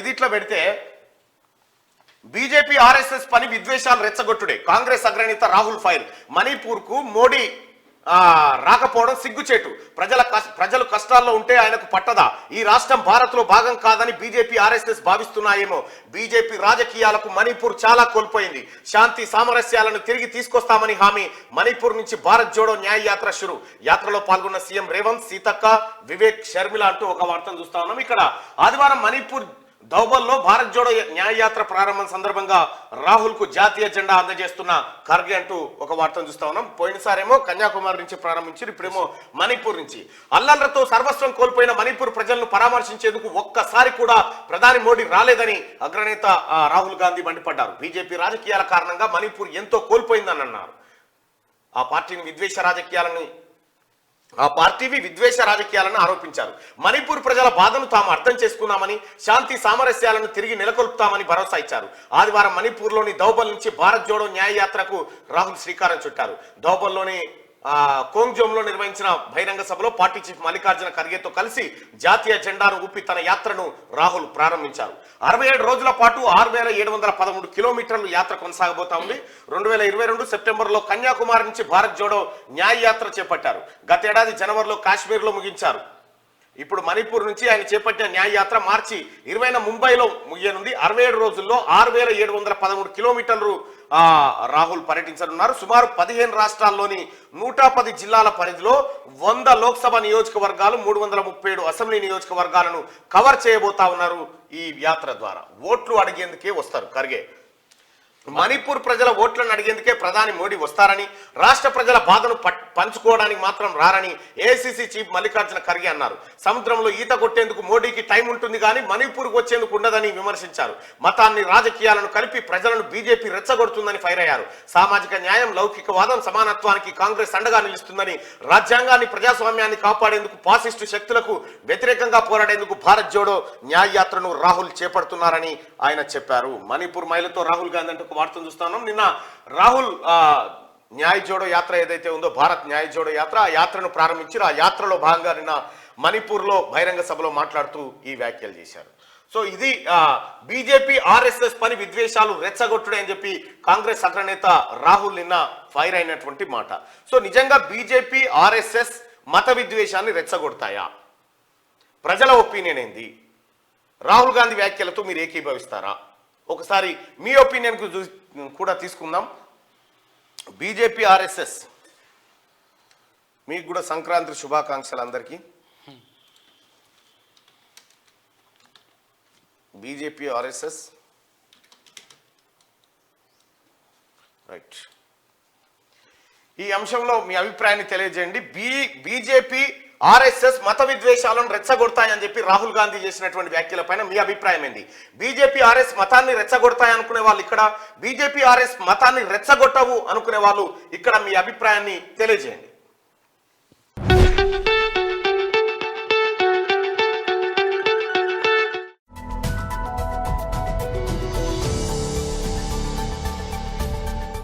ఇది ఇట్లా పెడితే బీజేపీ ఆర్ఎస్ఎస్ పని విద్వేషాలు రెచ్చగొట్టుడే, కాంగ్రెస్ అగ్రనేత రాహుల్ ఫైర్. మణిపూర్ కు మోడీ రాకపోవడం సిగ్గుచేటు, ప్రజలు కష్టాల్లో ఉంటే ఆయనకు పట్టదా, ఈ రాష్ట్రం భారత్ లో భాగం కాదని బీజేపీ ఆర్ఎస్ఎస్ భావిస్తున్నాయేమో. బీజేపీ రాజకీయాలకు మణిపూర్ చాలా కోల్పోయింది, శాంతి సామరస్యాలను తిరిగి తీసుకొస్తామని హామీ. మణిపూర్ నుంచి భారత్ జోడో న్యాయ యాత్ర షురు. యాత్రలో పాల్గొన్న సీఎం రేవంత్, సీతక్క, వివేక్, షర్మిల అంటూ ఒక వార్తను చూస్తా ఉన్నాం. ఇక్కడ ఆదివారం మణిపూర్ దౌబల్లో భారత్ జోడో న్యాయయాత్ర ప్రారంభం సందర్భంగా రాహుల్ కు జాతీయ జెండా అందజేస్తున్న ఖర్గే అంటూ ఒక వార్తను చూస్తా ఉన్నాం. పోయినసారేమో కన్యాకుమారి నుంచి ప్రారంభించారు, ఇప్పుడేమో మణిపూర్ నుంచి. అల్లర్లతో సర్వస్వం కోల్పోయిన మణిపూర్ ప్రజలను పరామర్శించేందుకు ఒక్కసారి కూడా ప్రధాని మోడీ రాలేదని అగ్రనేత రాహుల్ గాంధీ మండిపడ్డారు. బీజేపీ రాజకీయాల కారణంగా మణిపూర్ ఎంతో కోల్పోయిందని అన్నారు. ఆ పార్టీవి విద్వేష రాజకీయాలను ఆరోపించారు. మణిపూర్ ప్రజల బాధను తాము అర్థం చేసుకున్నామని, శాంతి సామరస్యాలను తిరిగి నెలకొల్పుతామని భరోసా ఇచ్చారు. ఆదివారం మణిపూర్లోని దౌబల్ నుంచి భారత్ జోడో న్యాయ యాత్రకు రాహుల్ శ్రీకారం చుట్టారు. దౌబల్లోని కోంగ్జోమ్లో నిర్వహించిన బహిరంగ సభలో పార్టీ చీఫ్ మల్లికార్జున ఖర్గేతో కలిసి జాతీయ జెండాను ఊపి తన యాత్రను రాహుల్ ప్రారంభించారు. 67 రోజుల పాటు 6713 కిలోమీటర్లు యాత్ర కొనసాగబోతా ఉంది. 2022 సెప్టెంబర్లో కన్యాకుమారి నుంచి భారత్ జోడో న్యాయ యాత్ర చేపట్టారు. గతేడాది జనవరిలో కాశ్మీర్లో ముగించారు. ఇప్పుడు మణిపూర్ నుంచి ఆయన చేపట్టిన న్యాయ యాత్ర మార్చి 20న ముంబైలో ముగియనుంది. 67 రోజుల్లో 6713 కిలోమీటర్లు రాహుల్ పర్యటించనున్నారు. సుమారు 15 రాష్ట్రాల్లోని 110 జిల్లాల పరిధిలో 100 లోక్సభ నియోజకవర్గాలు, 337 అసెంబ్లీ నియోజకవర్గాలను కవర్ చేయబోతా ఉన్నారు. ఈ యాత్ర ద్వారా ఓట్లు అడిగేందుకే వస్తారు ఖర్గే. మణిపూర్ ప్రజల ఓట్లను అడిగేందుకే ప్రధాని మోడీ వస్తారని, రాష్ట్ర ప్రజల బాధను పంచుకోవడానికి మాత్రం రారని ఏఐసీసీ చీఫ్ మల్లికార్జున ఖర్గే అన్నారు. సముద్రంలో ఈత కొట్టేందుకు మోడీకి టైం ఉంటుంది కానీ మణిపూర్కు వచ్చేందుకు ఉండదని విమర్శించారు. మతాన్ని, రాజకీయాలను కలిపి ప్రజలను బీజేపీ రెచ్చగొడుతుందని ఫైర్ అయ్యారు. సామాజిక న్యాయం, లౌకికవాదం, సమానత్వానికి కాంగ్రెస్ అండగా నిలుస్తుందని, రాజ్యాంగాన్ని, ప్రజాస్వామ్యాన్ని కాపాడేందుకు, పాసిస్టు శక్తులకు వ్యతిరేకంగా పోరాడేందుకు భారత్ జోడో న్యాయ యాత్రను రాహుల్ చేపడుతున్నారని ఆయన చెప్పారు. మణిపూర్ మహిళతో రాహుల్ గాంధీ అంటే వార్తను చూస్తా ఉన్నాం. నిన్న రాహుల్ న్యాయ జోడో యాత్ర ఏదైతే ఉందో, భారత్ న్యాయ జోడో యాత్ర, ఆ యాత్రను ప్రారంభించారు. ఆ యాత్రలో భాగంగా నిన్న మణిపూర్లో బహిరంగ సభలో మాట్లాడుతూ ఈ వ్యాఖ్యలు చేశారు. సో ఇది బీజేపీ ఆర్ఎస్ఎస్ పని విద్వేషాలు రెచ్చగొట్టుడే అని చెప్పి కాంగ్రెస్ అగ్రనేత రాహుల్ నిన్న ఫైర్ అయినటువంటి మాట. సో నిజంగా బీజేపీ ఆర్ఎస్ఎస్ మత విద్వేషాన్ని రెచ్చగొడతాయా? ప్రజల ఒపీనియన్ ఏంది? రాహుల్ గాంధీ వ్యాఖ్యలతో మీరు ఏకీభవిస్తారా? ఒకసారి మీ ఒపీనియన్ కూడా తీసుకుందాం. బీజేపీ ఆర్ఎస్ఎస్ మీకు కూడా సంక్రాంతి శుభాకాంక్షలు అందరికీ. బీజేపీ ఆర్ఎస్ఎస్ రైట్, ఈ అంశంలో మీ అభిప్రాయాన్ని తెలియజేయండి. బీజేపీ ఆర్ఎస్ఎస్ మత విద్వేషాలను రెచ్చగొడతాయని చెప్పి రాహుల్ గాంధీ చేసినటువంటి వ్యాఖ్యలపైన మీ అభిప్రాయం ఏంది? బీజేపీ ఆర్ఎస్ మతాన్ని రెచ్చగొడతాయి అనుకునే వాళ్ళు ఇక్కడ, బీజేపీ ఆర్ఎస్ మతాన్ని రెచ్చగొట్టవు అనుకునే వాళ్ళు ఇక్కడ మీ అభిప్రాయాన్ని తెలియజేయండి.